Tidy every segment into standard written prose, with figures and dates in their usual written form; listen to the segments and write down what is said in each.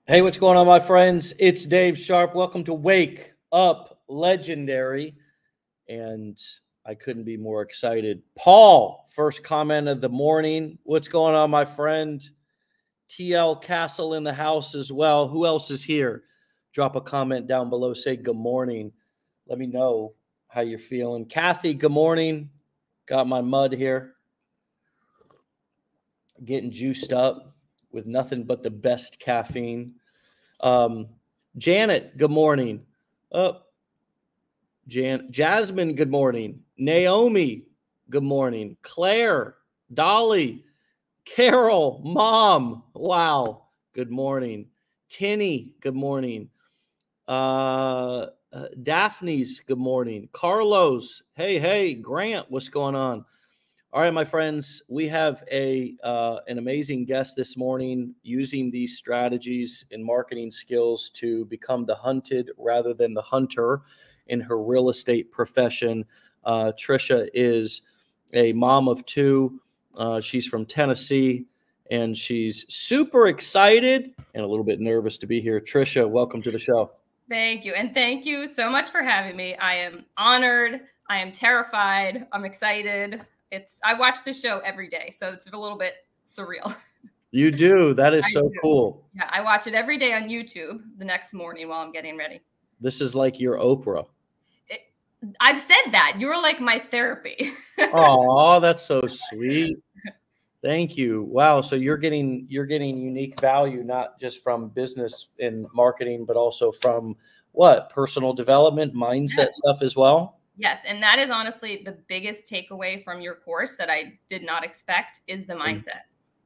Hey, what's going on, my friends? It's Dave Sharpe. Welcome to Wake Up Legendary. And I couldn't be more excited. Paul, first comment of the morning. What's going on, my friend? TL Castle in the house as well. Who else is here? Drop a comment down below. Say good morning. Let me know how you're feeling. Kathy, good morning. Got my mud here. Getting juiced up with nothing but the best caffeine. Janet, good morning. Jasmine, good morning. Naomi, good morning. Claire, Dolly, Carol, Mom, wow, good morning. Tinny, good morning. Daphne's, good morning. Carlos, hey, Grant, what's going on? All right, my friends, we have an amazing guest this morning using these strategies and marketing skills to become the hunted rather than the hunter in her real estate profession. Tricia is a mom of two. She's from Tennessee, and she's super excited and a little bit nervous to be here. Tricia, welcome to the show. Thank you. And thank you so much for having me. I am honored. I am terrified. I'm excited. I watch the show every day, so it's a little bit surreal. You do? That is so cool. Yeah, I watch it every day on YouTube the next morning while I'm getting ready. This is like your Oprah. I've said that. You're like my therapy. Oh, that's so sweet. Thank you. Wow. So you're getting unique value, not just from business and marketing, but also from what? Personal development, mindset stuff as well? Yes. And that is honestly the biggest takeaway from your course that I did not expect is the mindset.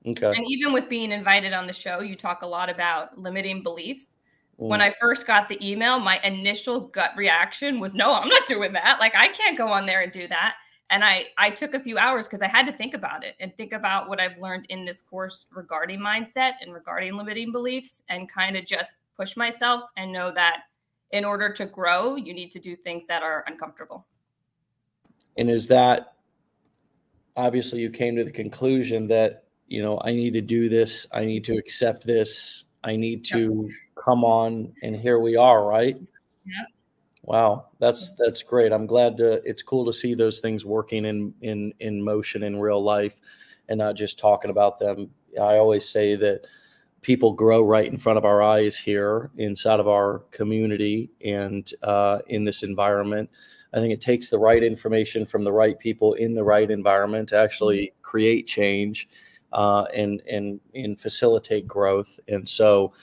Okay. And even with being invited on the show, you talk a lot about limiting beliefs. When I first got the email, my initial gut reaction was, no, I'm not doing that. Like, I can't go on there and do that. And I took a few hours because I had to think about it and think about what I've learned in this course regarding mindset and regarding limiting beliefs, and kind of just push myself and know that in order to grow, you need to do things that are uncomfortable. And is that, obviously you came to the conclusion that, I need to do this. I need to accept this. I need to come on, and here we are, right? Yeah. Wow. That's great. I'm glad it's cool to see those things working in motion in real life and not just talking about them. I always say that people grow right in front of our eyes here inside of our community and in this environment. I think it takes the right information from the right people in the right environment to actually create change and facilitate growth. And so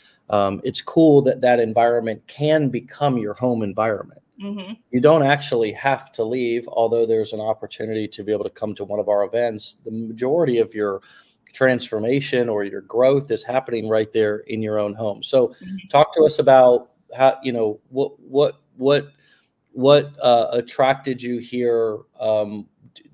it's cool that environment can become your home environment. Mm-hmm. You don't actually have to leave, although there's an opportunity to be able to come to one of our events. The majority of your transformation or your growth is happening right there in your own home. So talk to us about how, what attracted you here.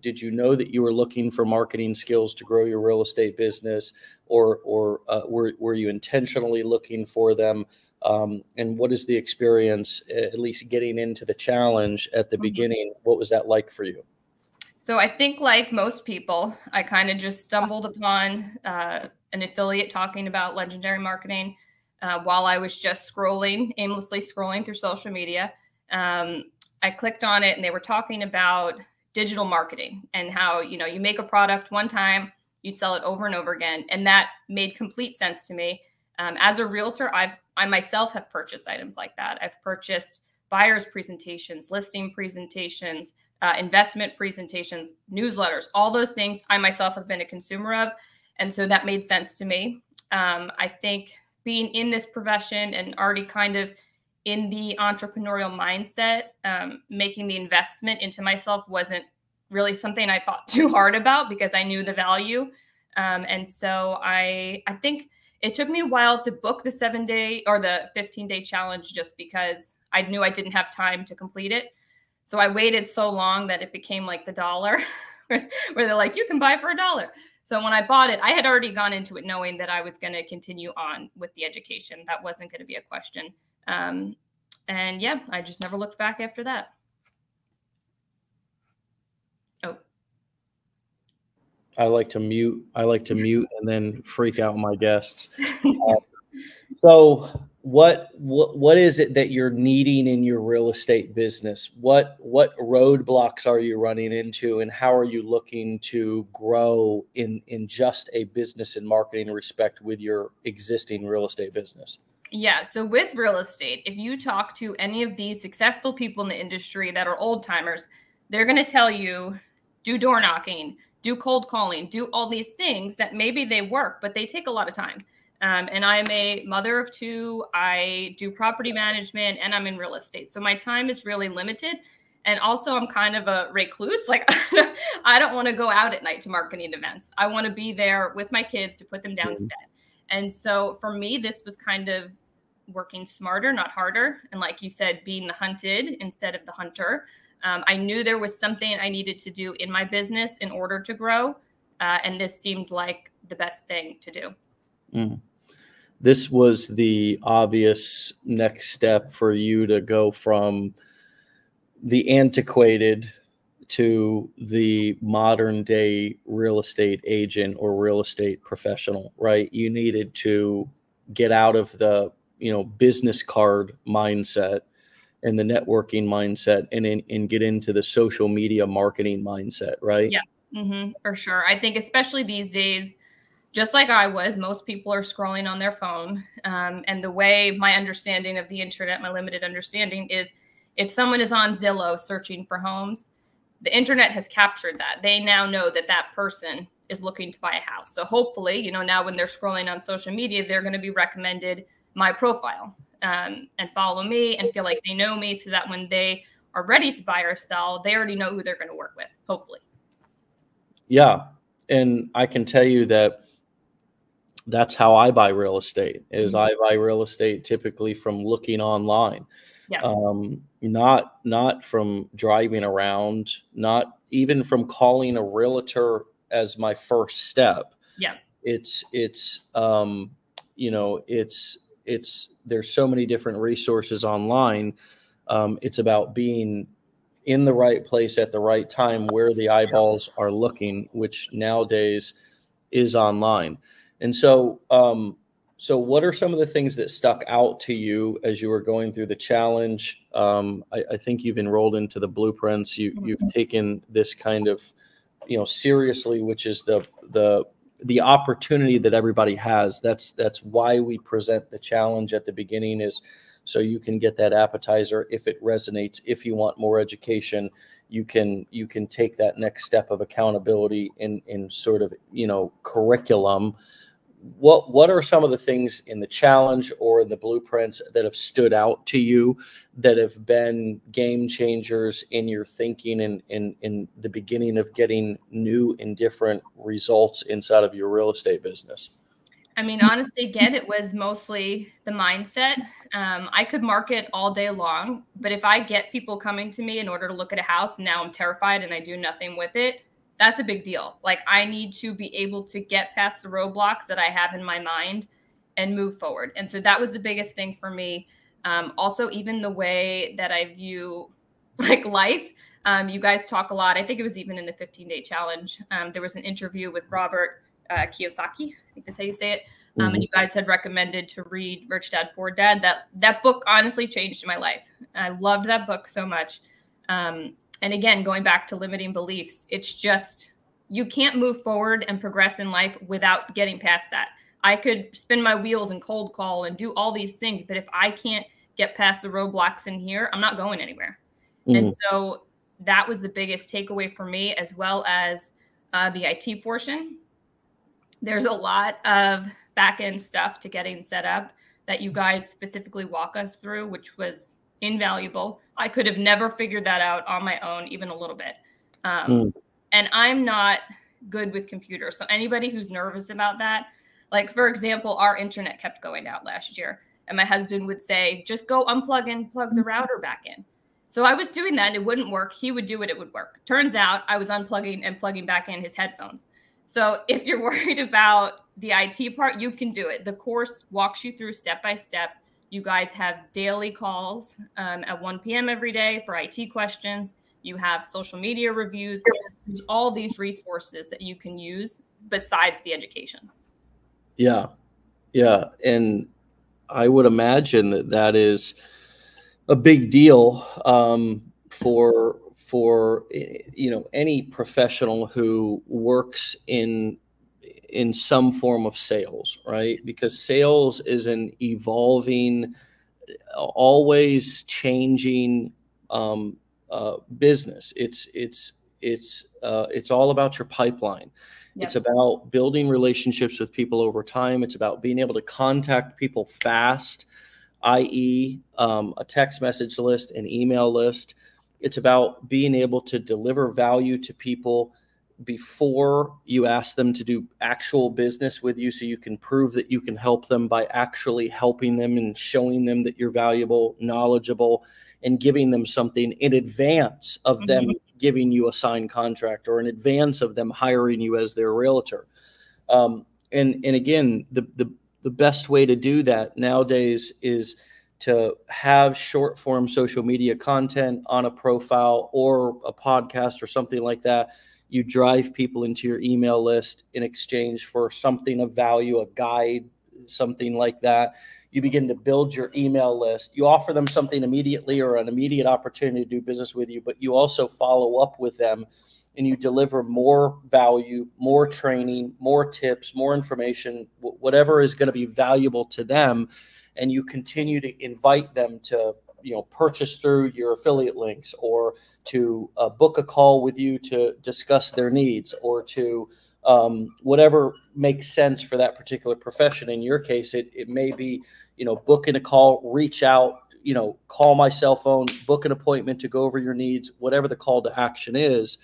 Did you know that you were looking for marketing skills to grow your real estate business, or were you intentionally looking for them? And what is the experience, at least getting into the challenge at the beginning? What was that like for you? So I think, like most people, I kind of just stumbled upon an affiliate talking about legendary marketing while I was just aimlessly scrolling through social media. I clicked on it, and they were talking about digital marketing and how, you make a product one time, you sell it over and over again. And that made complete sense to me. As a realtor, I myself have purchased items like that. I've purchased buyer's presentations, listing presentations, investment presentations, newsletters, all those things I myself have been a consumer of. And so that made sense to me. I think being in this profession and already kind of in the entrepreneurial mindset, making the investment into myself wasn't really something I thought too hard about because I knew the value. And so I think it took me a while to book the 7-day or the 15-day challenge just because I knew I didn't have time to complete it. So I waited so long that it became like the dollar where they're like, you can buy for $1. So when I bought it, I had already gone into it knowing that I was going to continue on with the education. That wasn't going to be a question. And yeah, I just never looked back after that. Oh. I like to mute and then freak out my guests. So what is it that you're needing in your real estate business? What roadblocks are you running into, and how are you looking to grow in just a business and marketing respect with your existing real estate business? Yeah. So with real estate, if you talk to any of these successful people in the industry that are old timers, they're going to tell you, do door knocking, do cold calling, do all these things that maybe they work, but they take a lot of time. And I'm a mother of two. I do property management and I'm in real estate. So my time is really limited. And also I'm kind of a recluse. Like I don't want to go out at night to marketing events. I want to be there with my kids to put them down to bed. And so for me, this was kind of working smarter, not harder. And like you said, being the hunted instead of the hunter. I knew there was something I needed to do in my business in order to grow. And this seemed like the best thing to do. Mm. This was the obvious next step for you to go from the antiquated to the modern day real estate agent or real estate professional, right? You needed to get out of the, business card mindset and the networking mindset and get into the social media marketing mindset, right? Yeah, for sure. I think especially these days, just like I was, most people are scrolling on their phone. And the way my understanding of the internet, my limited understanding is if someone is on Zillow searching for homes, the internet has captured that. They now know that that person is looking to buy a house. So hopefully, now when they're scrolling on social media, they're going to be recommended my profile and follow me and feel like they know me so that when they are ready to buy or sell, they already know who they're going to work with, hopefully. Yeah. And I can tell you that that's how I buy real estate is I buy real estate typically from looking online. Yeah. Not from driving around, not even from calling a realtor as my first step. Yeah. It's there's so many different resources online. It's about being in the right place at the right time where the eyeballs are looking, which nowadays is online. And so, so what are some of the things that stuck out to you as you were going through the challenge? I think you've enrolled into the blueprints. You've taken this kind of, seriously, which is the opportunity that everybody has. That's why we present the challenge at the beginning, is so you can get that appetizer. If it resonates, if you want more education, you can take that next step of accountability in sort of, curriculum. What are some of the things in the challenge or in the blueprints that have stood out to you that have been game changers in your thinking and in the beginning of getting new and different results inside of your real estate business? I mean, honestly, again, it was mostly the mindset. I could market all day long, but if I get people coming to me in order to look at a house, and now I'm terrified and I do nothing with it, that's a big deal. Like I need to be able to get past the roadblocks that I have in my mind and move forward. And so that was the biggest thing for me. Also, even the way that I view like life. You guys talk a lot. I think it was even in the 15-day challenge. There was an interview with Robert Kiyosaki, I think that's how you say it. And you guys had recommended to read Rich Dad Poor Dad. That book honestly changed my life. I loved that book so much. And again, going back to limiting beliefs, it's just, you can't move forward and progress in life without getting past that. I could spin my wheels and cold call and do all these things, but if I can't get past the roadblocks in here, I'm not going anywhere. And so that was the biggest takeaway for me, as well as the IT portion. There's a lot of back-end stuff to getting set up that you guys specifically walk us through, which was invaluable. I could have never figured that out on my own, even a little bit. And I'm not good with computers. So anybody who's nervous about that, like for example, our internet kept going out last year and my husband would say, just go unplug and plug the router back in. So I was doing that and it wouldn't work. He would do it, it would work. Turns out I was unplugging and plugging back in his headphones. So if you're worried about the IT part, you can do it. The course walks you through step by step. You guys have daily calls at 1 p.m. every day for IT questions. You have social media reviews. There's all these resources that you can use besides the education. Yeah. Yeah. And I would imagine that that is a big deal for any professional who works in some form of sales, right? Because sales is an evolving, always changing business. It's all about your pipeline. Yep. It's about building relationships with people over time. It's about being able to contact people fast, i.e., a text message list, an email list. It's about being able to deliver value to people before you ask them to do actual business with you, so you can prove that you can help them by actually helping them and showing them that you're valuable, knowledgeable, and giving them something in advance of them giving you a signed contract, or in advance of them hiring you as their realtor. And again, the best way to do that nowadays is to have short form social media content on a profile or a podcast or something like that. You drive people into your email list in exchange for something of value, a guide, something like that. You begin to build your email list. You offer them something immediately or an immediate opportunity to do business with you, but you also follow up with them and you deliver more value, more training, more tips, more information, whatever is going to be valuable to them. And you continue to invite them to purchase through your affiliate links, or to book a call with you to discuss their needs, or to whatever makes sense for that particular profession. In your case, it may be, booking a call, reach out, call my cell phone, book an appointment to go over your needs, whatever the call to action is.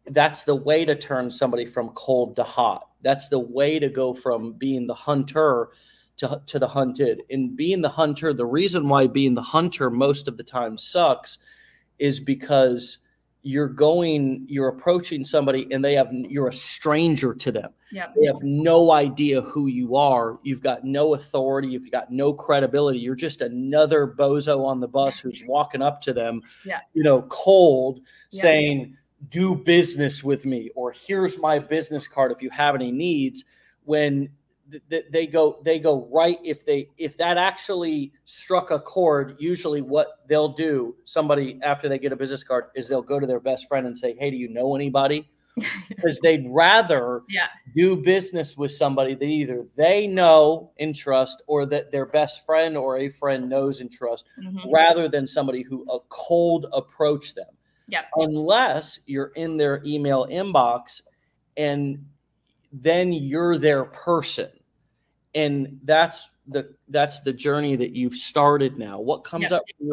That's the way to turn somebody from cold to hot. That's the way to go from being the hunter to the hunted. And being the hunter, the reason why being the hunter most of the time sucks is because you're approaching somebody and you're a stranger to them. Yep. They have no idea who you are. You've got no authority. You've got no credibility. You're just another bozo on the bus who's walking up to them, cold, saying, do business with me, or here's my business card if you have any needs. When they go right, if that actually struck a chord, usually what they'll do, somebody after they get a business card, is they'll go to their best friend and say, hey, do you know anybody? Because they'd rather do business with somebody that either they know and trust, or that their best friend or a friend knows and trust, rather than somebody who a cold approach them. Unless you're in their email inbox and then you're their person. And that's the journey that you've started now. What comes up for you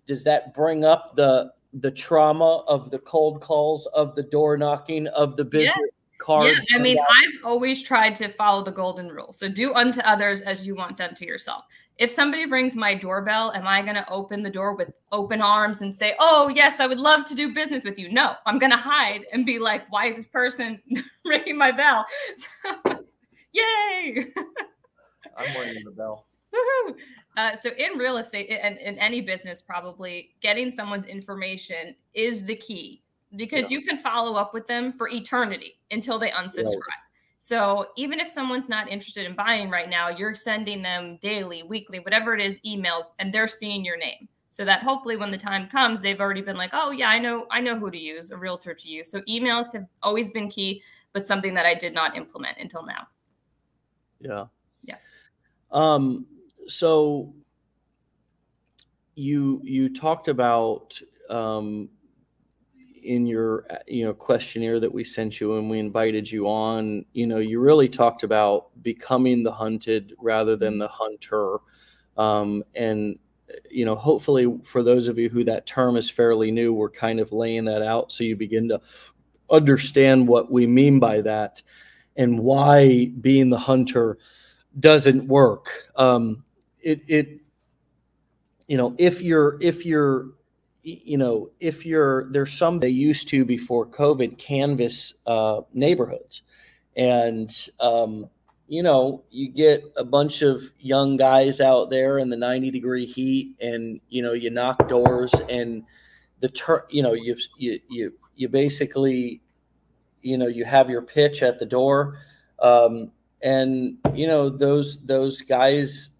does that bring up the trauma of the cold calls, of the door knocking, of the business card? Yeah, I mean, I've always tried to follow the golden rule. So do unto others as you want done to yourself. If somebody rings my doorbell, am I going to open the door with open arms and say, oh, yes, I would love to do business with you? No, I'm going to hide and be like, why is this person ringing my bell? Yay! I'm ringing the bell. Woohoo! So in real estate and in any business, probably getting someone's information is the key, because you can follow up with them for eternity until they unsubscribe. Right. So even if someone's not interested in buying right now, you're sending them daily, weekly, whatever it is, emails, and they're seeing your name. So that hopefully when the time comes, they've already been like, oh yeah, I know who to use, a realtor to use. So emails have always been key, but something that I did not implement until now. Yeah. Yeah. So you talked about in your questionnaire that we sent you and we invited you on, you really talked about becoming the hunted rather than the hunter. And hopefully for those of you who that term is fairly new, we're kind of laying that out so you begin to understand what we mean by that and why being the hunter doesn't work. There's some, they used to, before COVID, canvas neighborhoods, and you get a bunch of young guys out there in the 90-degree heat, and you knock doors, and you basically you have your pitch at the door, And, you know, those guys,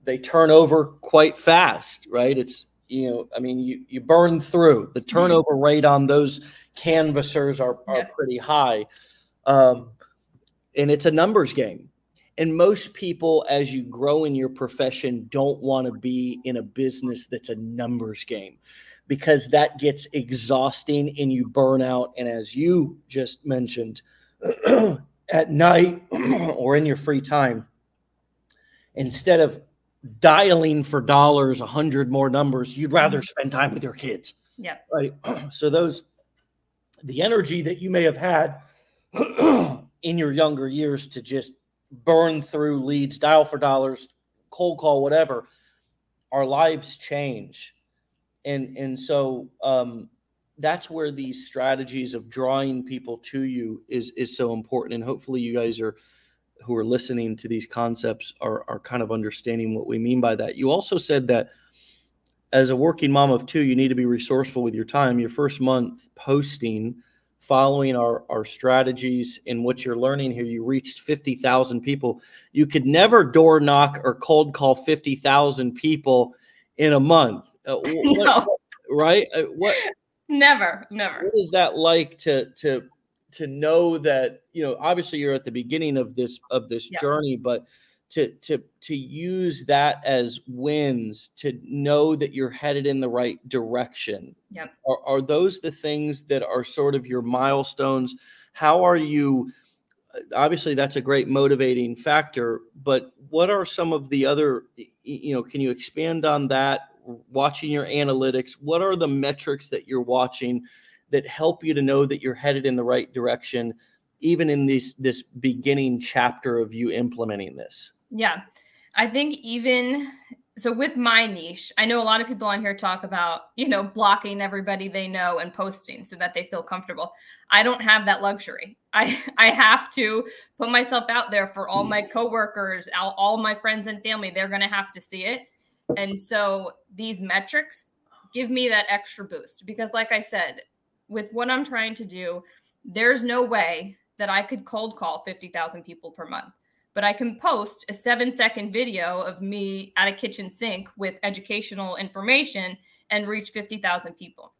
they turn over quite fast, right? It's, you know, I mean, you burn through. The turnover rate on those canvassers are pretty high. And it's a numbers game. And most people, as you grow in your profession, don't want to be in a business that's a numbers game, because that gets exhausting and you burn out. And as you just mentioned, at night or in your free time, instead of dialing for dollars, 100 more numbers, you'd rather spend time with your kids. Yeah. Right. So the energy that you may have had in your younger years to just burn through leads, dial for dollars, cold call, whatever, our lives change. And so that's where these strategies of drawing people to you is so important. And hopefully you guys who are listening to these concepts are kind of understanding what we mean by that. You also said that as a working mom of two, you need to be resourceful with your time. Your first month posting, following our strategies and what you're learning here, you reached 50,000 people. You could never door knock or cold call 50,000 people in a month. No. Right? Never. What is that like to know that, you know, obviously you're at the beginning of this journey, but to use that as wins, to know that you're headed in the right direction. Yep. Are those the things that are sort of your milestones? How are you? Obviously, that's a great motivating factor, but what are some of the other, you know, can you expand on that? Watching your analytics, what are the metrics that you're watching that help you to know that you're headed in the right direction, even in this beginning chapter of you implementing this? Yeah, I think so with my niche, I know a lot of people on here talk about, you know, blocking everybody they know and posting so that they feel comfortable. I don't have that luxury. I have to put myself out there for all my coworkers, all my friends and family. They're going to have to see it. And so these metrics give me that extra boost, because like I said, with what I'm trying to do, there's no way that I could cold call 50,000 people per month. But I can post a 7-second video of me at a kitchen sink with educational information and reach 50,000 people.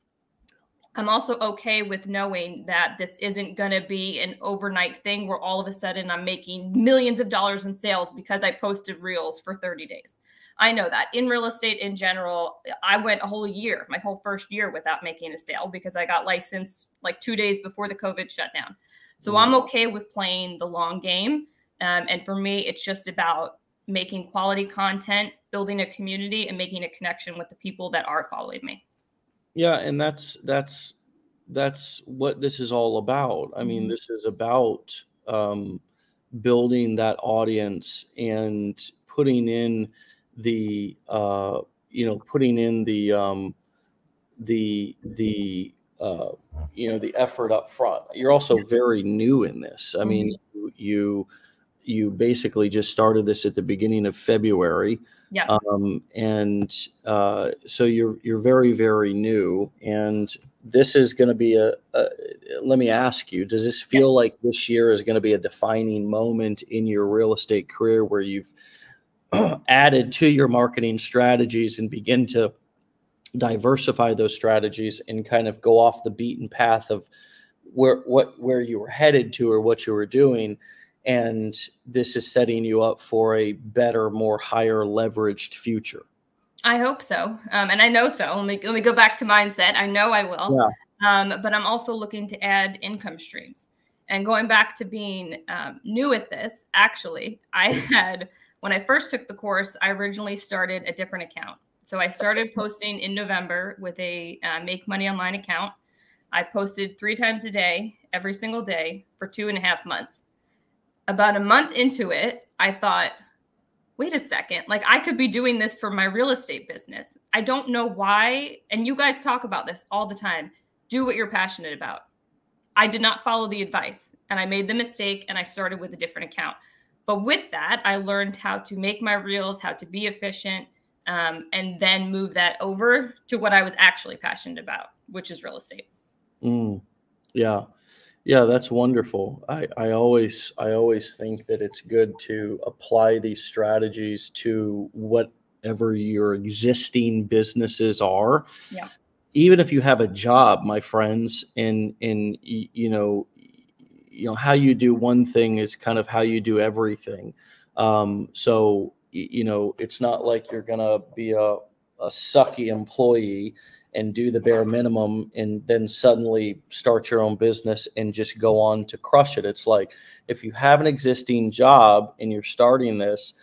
I'm also okay with knowing that this isn't going to be an overnight thing where all of a sudden I'm making millions of dollars in sales because I posted reels for 30 days. I know that in real estate in general, I went a whole year, my whole first year, without making a sale because I got licensed like 2 days before the COVID shutdown. So I'm okay with playing the long game. And for me, it's just about making quality content, building a community, and making a connection with the people that are following me. Yeah, and that's what this is all about. I mean, this is about building that audience and putting in the the effort up front. You're also very new in this. I mean, you basically just started this at the beginning of February. Yeah. So you're very, very new, and this is going to be let me ask you, does this feel like this year is going to be a defining moment in your real estate career where you've added to your marketing strategies and begin to diversify those strategies and kind of go off the beaten path of where you were headed to or what you were doing? And this is setting you up for a better, more higher leveraged future. I hope so. And I know so. Let me go back to mindset. I know I will. Yeah. But I'm also looking to add income streams. And going back to being new at this, actually, when I first took the course, I originally started a different account. So I started posting in November with a Make Money Online account. I posted 3 times a day, every single day for 2.5 months. About a month into it, I thought, wait a second, like I could be doing this for my real estate business. I don't know why. And you guys talk about this all the time. Do what you're passionate about. I did not follow the advice and I made the mistake and I started with a different account. But with that, I learned how to make my reels, how to be efficient, and then move that over to what I was actually passionate about, which is real estate. Yeah. Yeah, that's wonderful. I always think that it's good to apply these strategies to whatever your existing businesses are. Yeah. Even if you have a job, my friends, how you do one thing is kind of how you do everything. It's not like you're gonna be a sucky employee and do the bare minimum and then suddenly start your own business and just go on to crush it. It's like, if you have an existing job and you're starting this,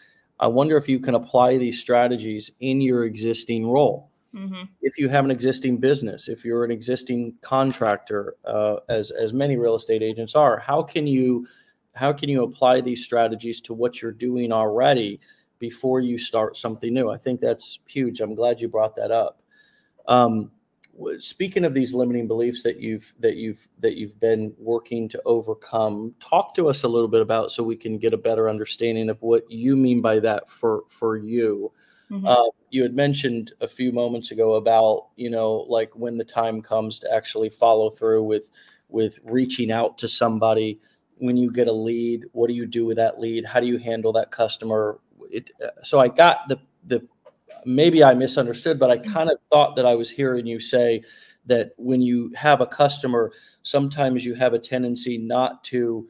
I wonder if you can apply these strategies in your existing role. Hmm. If you have an existing business, if you're an existing contractor, as many real estate agents are, how can you apply these strategies to what you're doing already before you start something new? I think that's huge. I'm glad you brought that up. Um, Speaking of these limiting beliefs that you've been working to overcome, talk to us a little bit about, so we can get a better understanding of what you mean by that for you. Hmm. You had mentioned a few moments ago about, like, when the time comes to actually follow through with reaching out to somebody. When you get a lead, what do you do with that lead? How do you handle that customer? So I got the maybe I misunderstood, but I kind of thought that I was hearing you say that when you have a customer, sometimes you have a tendency not to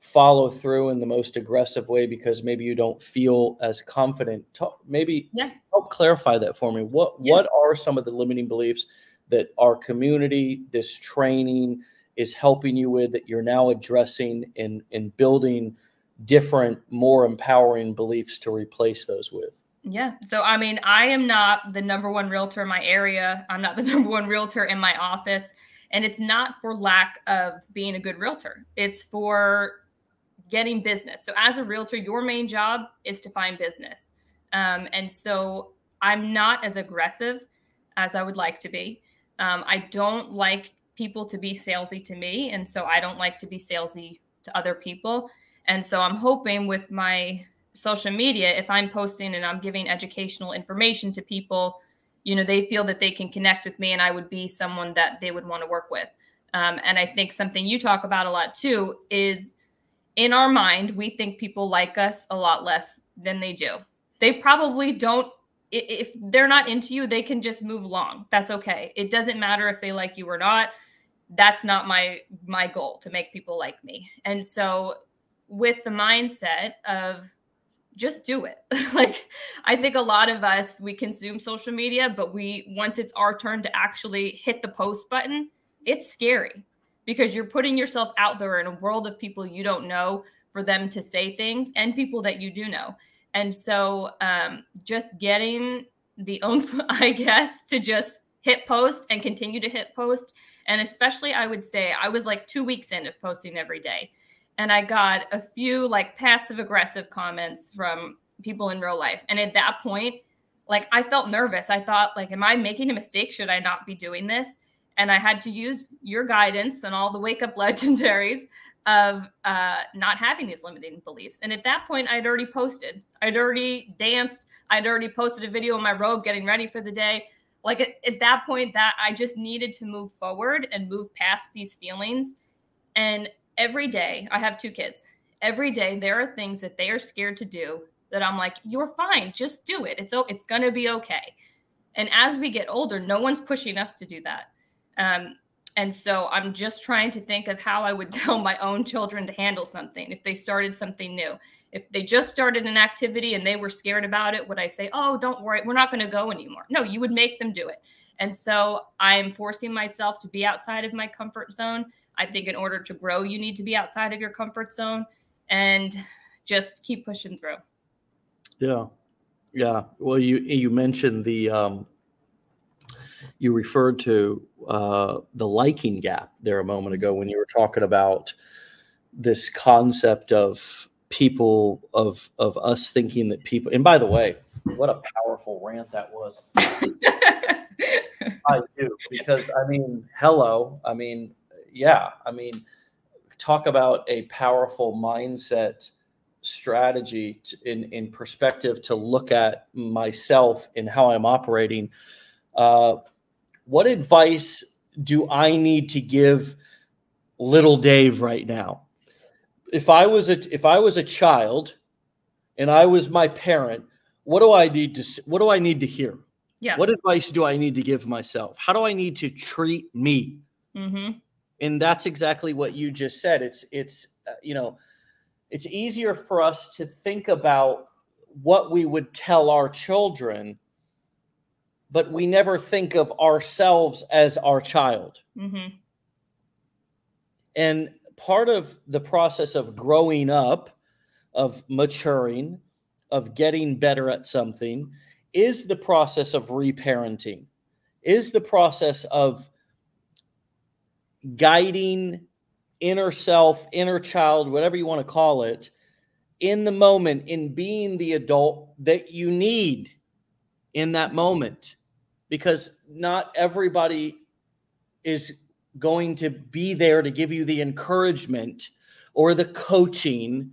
follow through in the most aggressive way because maybe you don't feel as confident. Maybe Yeah. help clarify that for me. Yeah. What are some of the limiting beliefs that our community, this training, is helping you with, that you're now addressing in building different, more empowering beliefs to replace those with? Yeah. So, I mean, I am not the number one realtor in my area. I'm not the number one realtor in my office. And it's not for lack of being a good realtor. It's for getting business. So as a realtor, your main job is to find business. And so I'm not as aggressive as I would like to be. I don't like people to be salesy to me. And so I don't like to be salesy to other people. And so I'm hoping with my social media, if I'm posting and I'm giving educational information to people, they feel that they can connect with me and I would be someone that they would want to work with. And I think something you talk about a lot too is, in our mind, we think people like us a lot less than they do. They probably don't. If they're not into you, they can just move along. That's okay. It doesn't matter if they like you or not. That's not my goal, to make people like me. And so with the mindset of just do it. Like, I think a lot of us, we consume social media, but once it's our turn to actually hit the post button, it's scary because you're putting yourself out there in a world of people you don't know for them to say things, and people that you do know. And so just getting the oomph, I guess, to just hit post and continue to hit post. And especially, I would say I was like 2 weeks in of posting every day. And I got a few like passive aggressive comments from people in real life. And at that point, like, I felt nervous. I thought, like, am I making a mistake? Should I not be doing this? And I had to use your guidance and all the wake up legendaries of not having these limiting beliefs. And at that point, I'd already posted. I'd already danced. I'd already posted a video in my robe getting ready for the day. Like, at that point, that I just needed to move forward and move past these feelings. And every day, I have 2 kids. Every day, there are things that they are scared to do that I'm like, you're fine. Just do it. It's going to be okay. And as we get older, no one's pushing us to do that. And so I'm just trying to think of how I would tell my own children to handle something if they started something new. If they just started an activity and they were scared about it, would I say, oh, don't worry, we're not going to go anymore? No, you would make them do it. And so I'm forcing myself to be outside of my comfort zone. I think in order to grow, you need to be outside of your comfort zone and just keep pushing through. Yeah. Yeah. Well, you mentioned you referred to the liking gap there a moment ago when you were talking about this concept of people, of us thinking that people. And by the way, what a powerful rant that was. I do, because I mean, hello. I mean, yeah. I mean, talk about a powerful mindset strategy in perspective to look at myself and how I'm operating. What advice do I need to give little Dave right now. If I was a child and I was my parent, what do I need to hear? Yeah. What advice do I need to give myself? How do I need to treat me? Mm-hmm. And that's exactly what you just said. It's easier for us to think about what we would tell our children, but we never think of ourselves as our child. Mm-hmm. And part of the process of growing up, of maturing, of getting better at something, is the process of reparenting, is the process of guiding inner self, inner child, whatever you want to call it, in the moment, in being the adult that you need in that moment. Because not everybody is going to be there to give you the encouragement or the coaching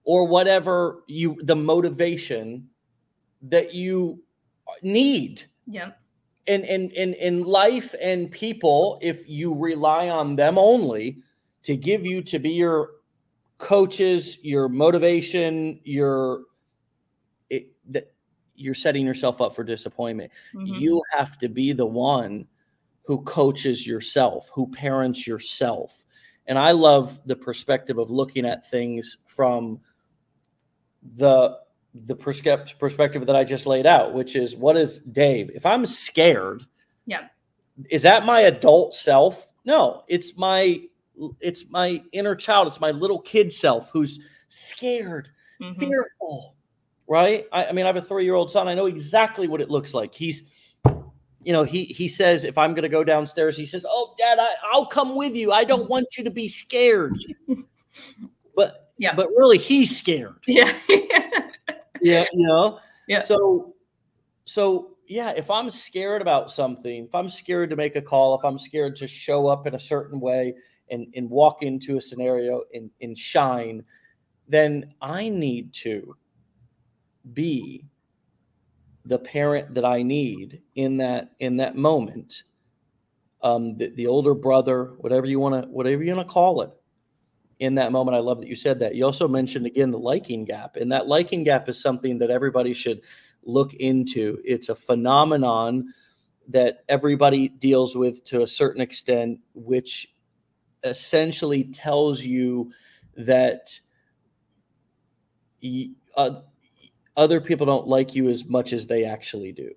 or whatever the motivation that you need. Yeah. In life and people, if you rely on them only to give you, to be your coaches, your motivation, you're setting yourself up for disappointment. Mm-hmm. You have to be the one who coaches yourself, who parents yourself. And I love the perspective of looking at things from the perspective that I just laid out, which is, what is Dave? If I'm scared, yeah, is that my adult self? No, it's my inner child. It's my little kid self who's scared, mm-hmm. fearful, right? I mean, I have a 3-year-old son. I know exactly what it looks like. He's, he says, if I'm going to go downstairs, he says, "Oh, Dad, I'll come with you. I don't want you to be scared." But really, he's scared. Yeah. Yeah. Yeah. So yeah, if I'm scared about something, if I'm scared to make a call, if I'm scared to show up in a certain way and walk into a scenario and shine, then I need to be the parent that I need in that moment. The older brother, whatever you want to call it, in that moment. I love that you said that. You also mentioned again the liking gap, and that liking gap is something that everybody should look into. It's a phenomenon that everybody deals with to a certain extent, which essentially tells you that other people don't like you as much as they actually do.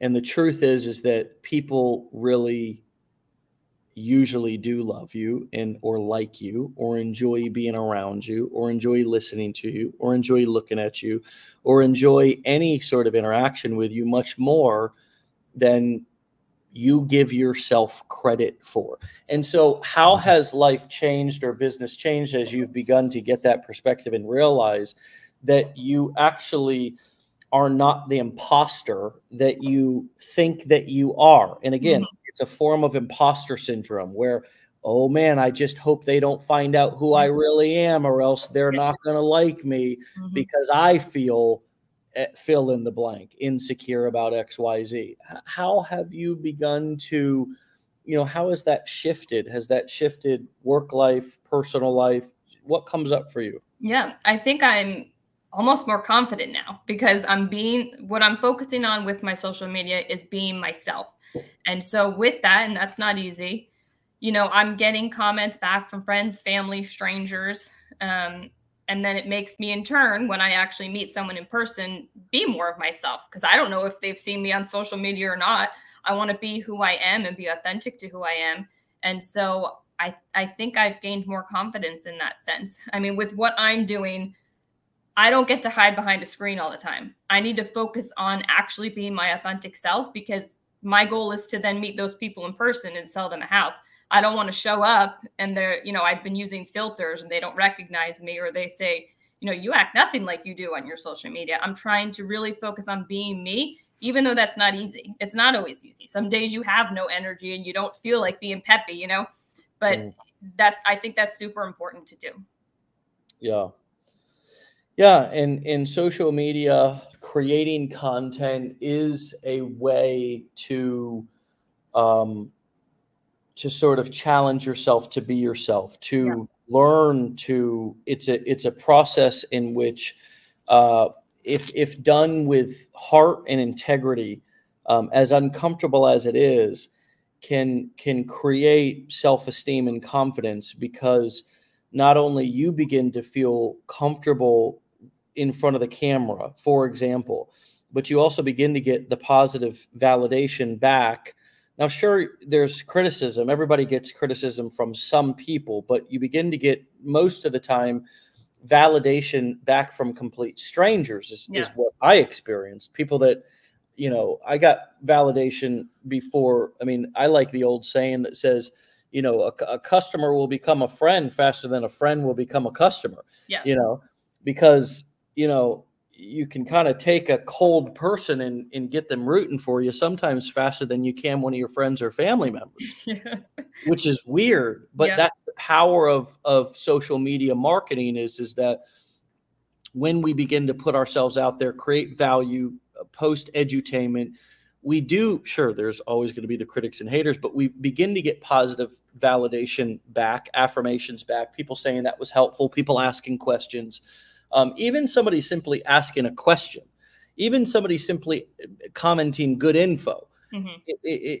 And the truth is that people really usually do love you or like you or enjoy being around you or enjoy listening to you or enjoy looking at you or enjoy any sort of interaction with you much more than you give yourself credit for. And so how has life changed or business changed as you've begun to get that perspective and realize that you actually are not the imposter that you think that you are? And again, mm-hmm. It's a form of imposter syndrome where, oh man, I just hope they don't find out who I really am, or else they're not going to like me mm-hmm. because I feel fill in the blank, insecure about XYZ. How have you begun to, how has that shifted? Has that shifted work life, personal life? What comes up for you? Yeah, I think I'm almost more confident now because what I'm focusing on with my social media is being myself. And so with that, and that's not easy, I'm getting comments back from friends, family, strangers. And then it makes me in turn, when I actually meet someone in person, be more of myself, because I don't know if they've seen me on social media or not. I want to be who I am and be authentic to who I am. And so I think I've gained more confidence in that sense. I mean, with what I'm doing, I don't get to hide behind a screen all the time. I need to focus on actually being my authentic self, because my goal is to then meet those people in person and sell them a house. I don't want to show up and they're, I've been using filters and they don't recognize me, or they say, you act nothing like you do on your social media. I'm trying to really focus on being me, even though that's not easy. It's not always easy. Some days you have no energy and you don't feel like being peppy, but I think that's super important to do. Yeah. Yeah. And in social media, creating content is a way to, sort of challenge yourself to be yourself, to learn to, it's a process in which, if done with heart and integrity, as uncomfortable as it is, can create self-esteem and confidence, because not only you begin to feel comfortable in front of the camera, for example, but you also begin to get the positive validation back. Now, sure, there's criticism. Everybody gets criticism from some people, but you begin to get, most of the time, validation back from complete strangers is what I experienced. People that, you know, I got validation before. I mean, I like the old saying that says, you know, a customer will become a friend faster than a friend will become a customer. Yeah. You know, because, you know, you can kind of take a cold person and get them rooting for you sometimes faster than you can one of your friends or family members, which is weird. But that's the power of social media marketing, is that when we begin to put ourselves out there, create value, post edutainment, we do, sure, there's always going to be the critics and haters, but we begin to get positive validation back, affirmations back, people saying that was helpful, people asking questions. Even somebody simply asking a question, even somebody simply commenting good info,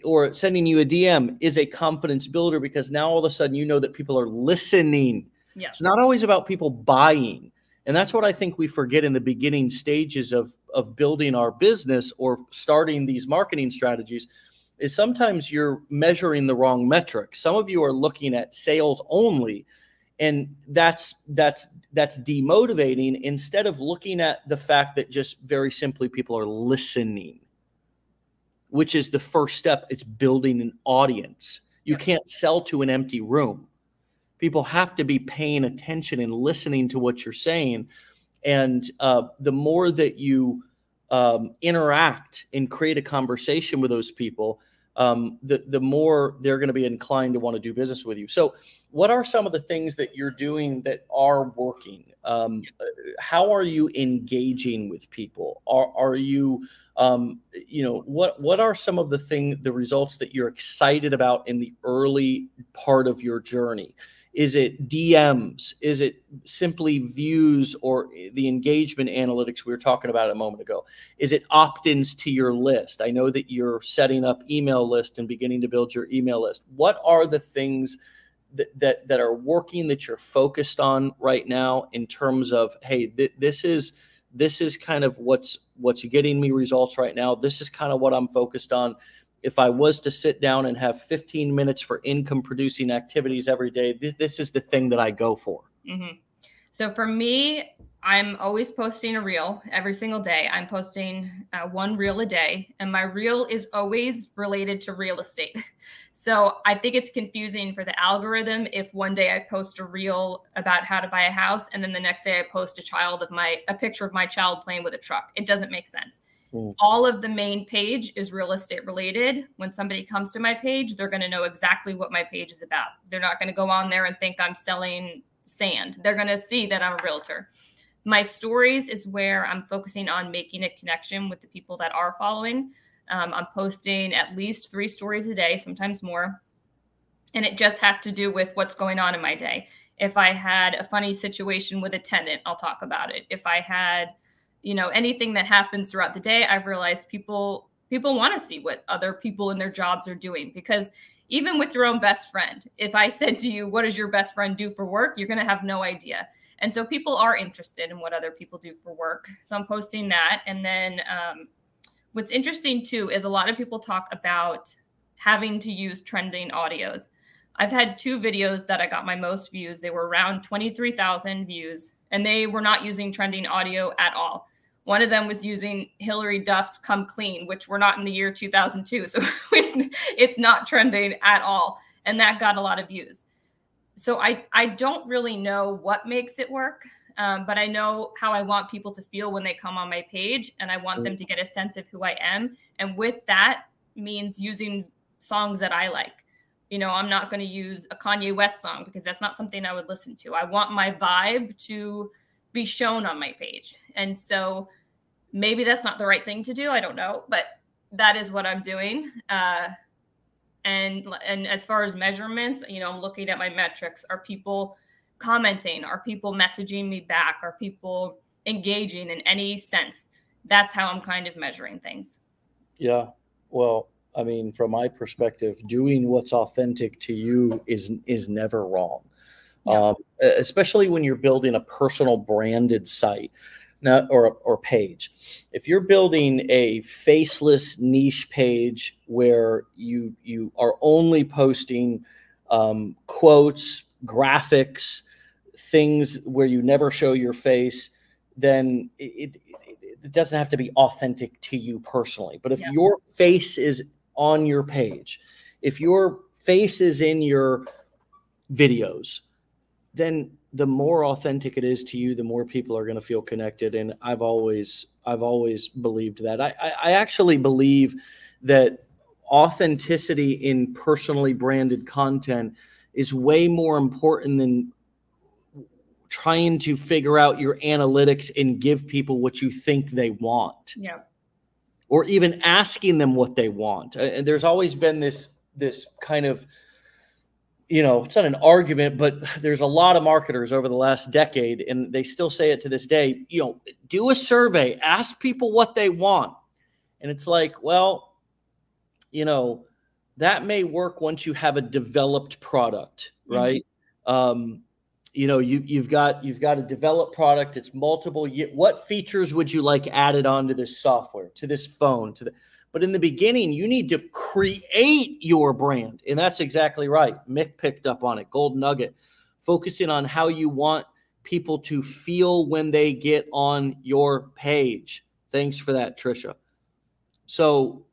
or sending you a DM is a confidence builder, because now all of a sudden you know that people are listening. It's not always about people buying. And that's what I think we forget in the beginning stages of building our business or starting these marketing strategies, is sometimes you're measuring the wrong metric. Some of you are looking at sales only, and that's demotivating, instead of looking at the fact that just very simply people are listening, which is the first step. It's building an audience. You can't sell to an empty room. People have to be paying attention and listening to what you're saying. And the more that you interact and create a conversation with those people, the more they're going to be inclined to want to do business with you. So what are some of the things that you're doing that are working? How are you engaging with people? Are you, you know, what are some of the results that you're excited about in the early part of your journey? Is it DMs? Is it simply views, or the engagement analytics we were talking about a moment ago? Is it opt-ins to your list? I know that you're setting up email list and beginning to build your email list. What are the things that are working, that you're focused on right now, in terms of, hey, this is kind of what's getting me results right now. This is kind of what I'm focused on. If I was to sit down and have 15 minutes for income producing activities every day, this is the thing that I go for. So for me, I'm always posting a reel every single day. I'm posting one reel a day, and my reel is always related to real estate. So I think it's confusing for the algorithm if one day I post a reel about how to buy a house, and then the next day I post a picture of my child playing with a truck. It doesn't make sense. All of the main page is real estate related. When somebody comes to my page, they're going to know exactly what my page is about. They're not going to go on there and think I'm selling sand. They're going to see that I'm a realtor. My stories is where I'm focusing on making a connection with the people that are following. I'm posting at least 3 stories a day, sometimes more. And it just has to do with what's going on in my day. If I had a funny situation with a tenant, I'll talk about it. If I had, you know, anything that happens throughout the day, I've realized people want to see what other people in their jobs are doing, because even with your own best friend, if I said to you, what does your best friend do for work? You're going to have no idea. And so people are interested in what other people do for work. So I'm posting that. And then what's interesting too, is a lot of people talk about having to use trending audios. I've had 2 videos that I got my most views. They were around 23,000 views, and they were not using trending audio at all. One of them was using Hillary Duff's Come Clean, which we're not in the year 2002. So it's not trending at all. And that got a lot of views. So I don't really know what makes it work, but I know how I want people to feel when they come on my page. And I want them to get a sense of who I am. And with that means using songs that I like. You know, I'm not going to use a Kanye West song, because that's not something I would listen to. I want my vibe to be shown on my page. And so maybe that's not the right thing to do. I don't know, but that is what I'm doing. And as far as measurements, you know, I'm looking at my metrics. Are people commenting? Are people messaging me back? Are people engaging in any sense? That's how I'm kind of measuring things. Yeah. Well, I mean, from my perspective, doing what's authentic to you is never wrong. Yeah. Especially when you're building a personal branded site, not or page. If you're building a faceless niche page where you are only posting quotes, graphics, things where you never show your face, then it doesn't have to be authentic to you personally. But if Yeah. your face is on your page, if your face is in your videos, then the more authentic it is to you, the more people are going to feel connected. And I've always believed that. I actually believe that authenticity in personally branded content is way more important than trying to figure out your analytics and give people what you think they want. Yeah. Or even asking them what they want. And there's always been this kind of, you know, it's not an argument, but there's a lot of marketers over the last decade, and they still say it to this day, you know, do a survey, ask people what they want. And it's like, well, you know, that may work once you have a developed product, right? Mm-hmm. You know, you've got a developed product. It's multiple. What features would you like added onto this software, to this phone, but in the beginning, you need to create your brand. And that's exactly right. Mick picked up on it. Gold nugget. Focusing on how you want people to feel when they get on your page. Thanks for that, Tricia. So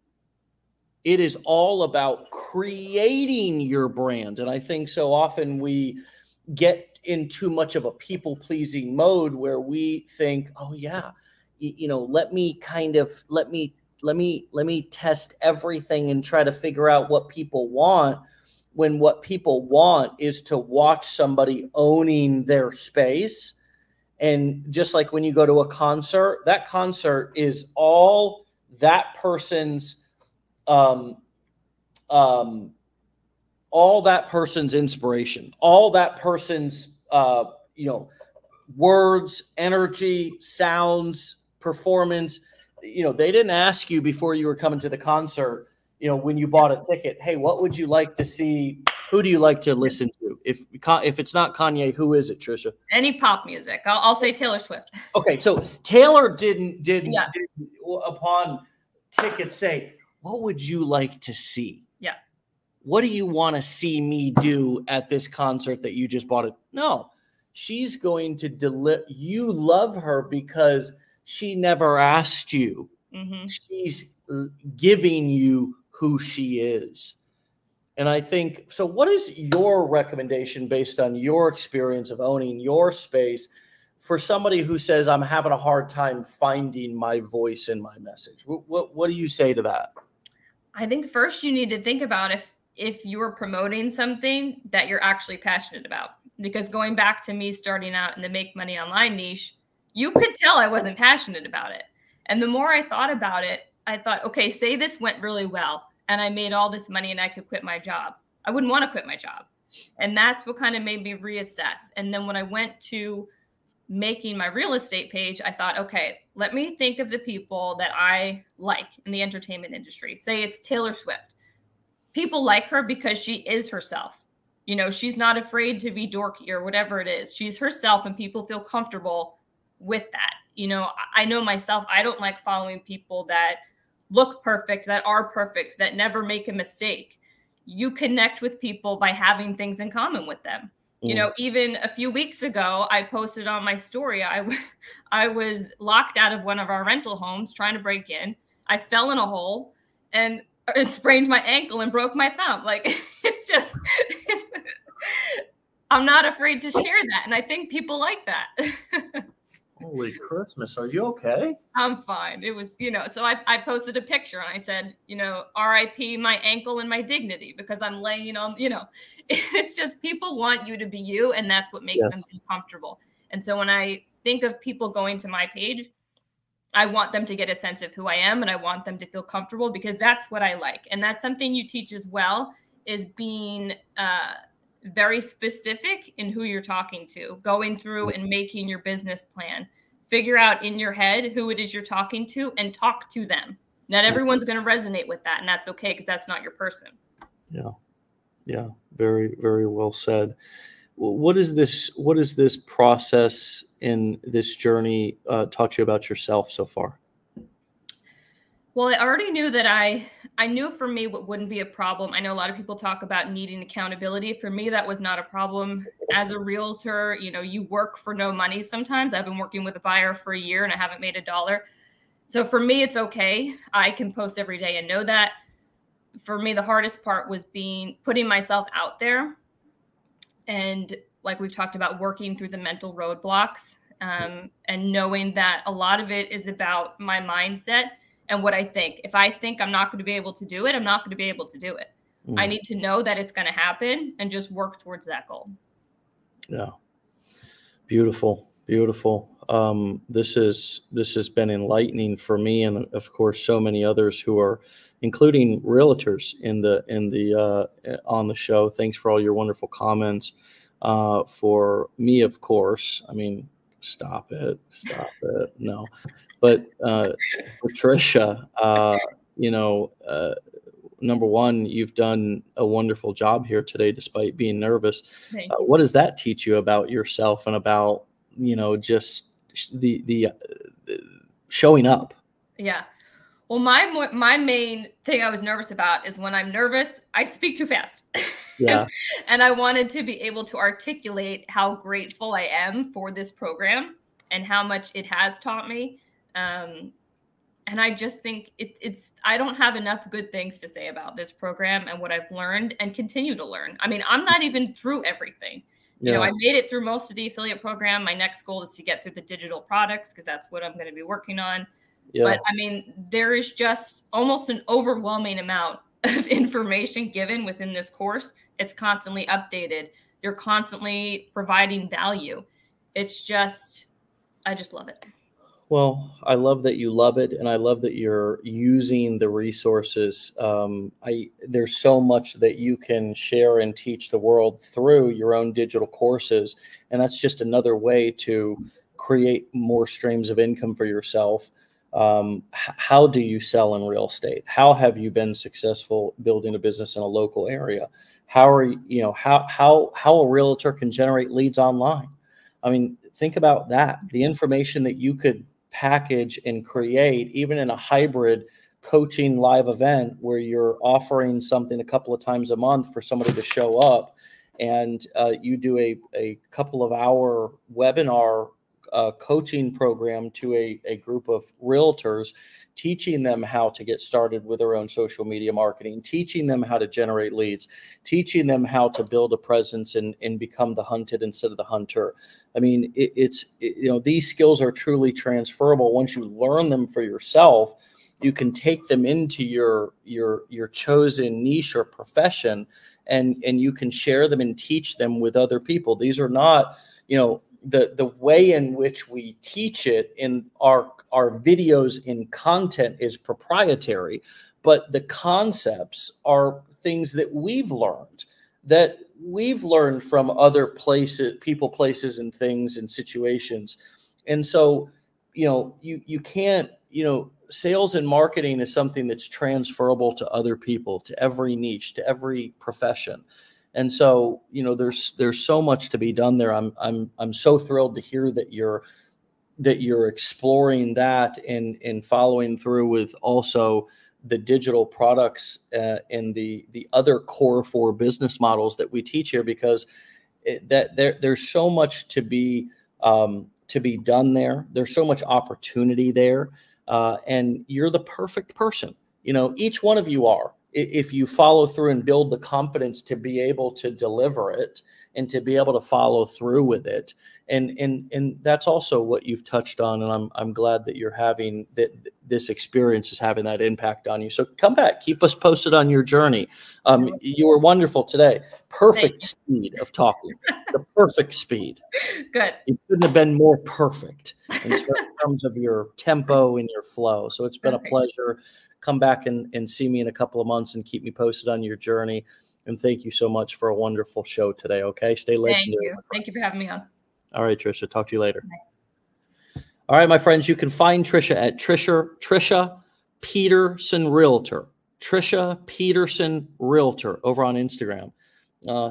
it is all about creating your brand. And I think so often we get in too much of a people-pleasing mode where we think, oh yeah, you know, let me test everything and try to figure out what people want, when what people want is to watch somebody owning their space. And just like when you go to a concert, that concert is all that person's all that person's inspiration, all that person's you know, words, energy, sounds, performance. You know, they didn't ask you before you were coming to the concert, you know, when you bought a ticket, hey, what would you like to see? Who do you like to listen to? If it's not Kanye, who is it, Tricia? Any pop music. I'll say Taylor Swift. Okay, so Taylor didn't upon ticket say, what would you like to see? Yeah. What do you want to see me do at this concert that you just bought it? No, she's going to deliver. You love her because she never asked you. Mm-hmm. She's giving you who she is. And I think, so what is your recommendation based on your experience of owning your space for somebody who says, I'm having a hard time finding my voice in my message? What do you say to that? I think first you need to think about if you're promoting something that you're actually passionate about. Because going back to me starting out in the make money online niche, you could tell I wasn't passionate about it. And the more I thought about it, I thought, okay, say this went really well and I made all this money and I could quit my job. I wouldn't want to quit my job. And that's what kind of made me reassess. And then when I went to making my real estate page, I thought, okay, let me think of the people that I like in the entertainment industry. Say it's Taylor Swift. People like her because she is herself. You know, she's not afraid to be dorky or whatever it is. She's herself and people feel comfortable with that. You know, I know myself, I don't like following people that look perfect, that are perfect, that never make a mistake. You connect with people by having things in common with them. You know, even a few weeks ago, I posted on my story, I was locked out of one of our rental homes trying to break in. I fell in a hole and sprained my ankle and broke my thumb. Like, it's just, I'm not afraid to share that. And I think people like that. Holy Christmas. Are you okay? I'm fine. It was, you know, so I posted a picture and I said, you know, RIP my ankle and my dignity, because I'm laying on, you know, it's just people want you to be you. And that's what makes them feel comfortable. And so when I think of people going to my page, I want them to get a sense of who I am, and I want them to feel comfortable, because that's what I like. And that's something you teach as well, is being very specific in who you're talking to, going through and making your business plan, figure out in your head who it is you're talking to and talk to them. Not everyone's going to resonate with that, and that's okay, because that's not your person. Yeah. Yeah. Very, very well said. What is this process in this journey taught you about yourself so far? Well, I already knew that I knew for me what wouldn't be a problem. I know a lot of people talk about needing accountability. For me, that was not a problem. As a realtor, you know, you work for no money sometimes. I've been working with a buyer for a year and I haven't made $1. So for me, it's okay. I can post every day and know that. For me, the hardest part was putting myself out there. And like we've talked about, working through the mental roadblocks, and knowing that a lot of it is about my mindset and what I think. If I think I'm not going to be able to do it, I'm not going to be able to do it. I need to know that it's going to happen and just work towards that goal. Yeah. Beautiful. Beautiful. This has been enlightening for me, and of course, so many others who are, including realtors on the show. Thanks for all your wonderful comments. For me, of course, I mean, stop it. No, but Tricia, number one, you've done a wonderful job here today, despite being nervous. What does that teach you about yourself and about, just the showing up? Yeah. Well, my main thing I was nervous about is when I'm nervous, I speak too fast. Yeah. And I wanted to be able to articulate how grateful I am for this program and how much it has taught me. And I just think I don't have enough good things to say about this program and what I've learned and continue to learn. I mean, I'm not even through everything. Yeah. I made it through most of the affiliate program. My next goal is to get through the digital products, because that's what I'm going to be working on. Yeah. But I mean, there is just almost an overwhelming amount of information given within this course. It's constantly updated. You're constantly providing value. It's just, I just love it. Well, I love that you love it, and I love that you're using the resources. There's so much that you can share and teach the world through your own digital courses, and that's just another way to create more streams of income for yourself. How do you sell in real estate? How have you been successful building a business in a local area? How are you, how a realtor can generate leads online? I mean, think about that. The information that you could package and create, even in a hybrid coaching live event where you're offering something a couple of times a month for somebody to show up, and you do a couple of hour webinar coaching program to a group of realtors, teaching them how to get started with their own social media marketing, teaching them how to generate leads, teaching them how to build a presence and become the hunted instead of the hunter. I mean, these skills are truly transferable. Once you learn them for yourself, you can take them into your chosen niche or profession, and you can share them and teach them with other people. These are not, the way in which we teach it in our videos in content is proprietary, but the concepts are things that we've learned from other places, people, places, and things and situations. And so, you can't, sales and marketing is something that's transferable to other people, to every niche, to every profession. And so, there's so much to be done there. I'm so thrilled to hear that you're exploring that and following through with also the digital products and the other core 4 business models that we teach here, because there's so much to be done there. There's so much opportunity there, and you're the perfect person. Each one of you are. If you follow through and build the confidence to be able to deliver it and to be able to follow through with it. And that's also what you've touched on. And I'm glad that you're having that, this experience is having that impact on you. So come back, keep us posted on your journey. You were wonderful today. Perfect speed of talking, the perfect speed. Good. It couldn't have been more perfect in terms of your tempo and your flow. So it's been a pleasure. Come back and see me in a couple of months and keep me posted on your journey. And thank you so much for a wonderful show today. Okay. Stay legendary. Thank you. Thank you for having me on. All right, Tricia. Talk to you later. Bye. All right, my friends, you can find Tricia at Tricia Peterson Realtor. Tricia Peterson Realtor over on Instagram.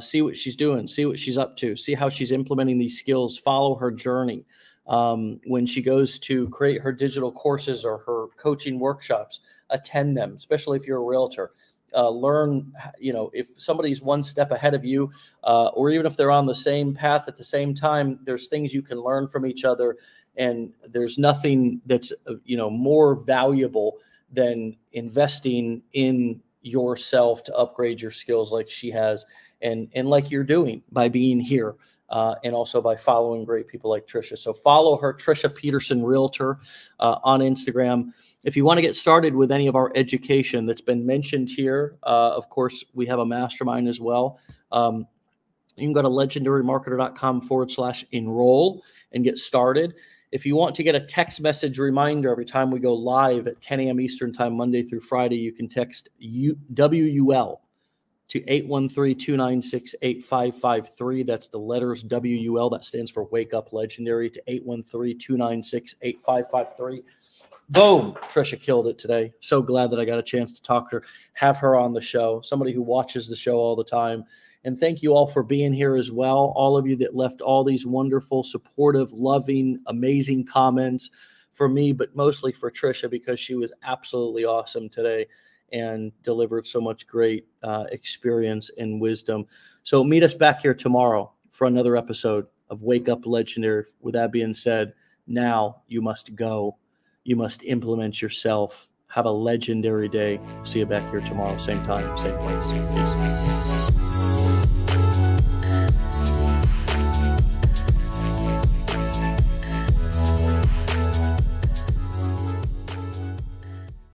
See what she's doing. See what she's up to. See how she's implementing these skills. Follow her journey. When she goes to create her digital courses or her coaching workshops, attend them, especially if you're a realtor. Learn, if somebody's one step ahead of you, or even if they're on the same path at the same time, there's things you can learn from each other. And there's nothing that's, more valuable than investing in yourself to upgrade your skills like she has and like you're doing by being here. And also by following great people like Tricia. So follow her, Tricia Peterson Realtor, on Instagram. If you want to get started with any of our education that's been mentioned here, of course, we have a mastermind as well. You can go to legendarymarketer.com/enroll and get started. If you want to get a text message reminder every time we go live at 10 a.m. Eastern time, Monday through Friday, you can text WUL to 813-296-8553. That's the letters WUL. That stands for Wake Up Legendary, to 813-296-8553. Boom. Tricia killed it today. So glad that I got a chance to talk to her, have her on the show, somebody who watches the show all the time. And thank you all for being here as well. All of you that left all these wonderful, supportive, loving, amazing comments for me, but mostly for Tricia, because she was absolutely awesome today and delivered so much great experience and wisdom. So meet us back here tomorrow for another episode of Wake Up Legendary. With that being said, now you must go. You must implement yourself. Have a legendary day. See you back here tomorrow, same time, same place. Peace.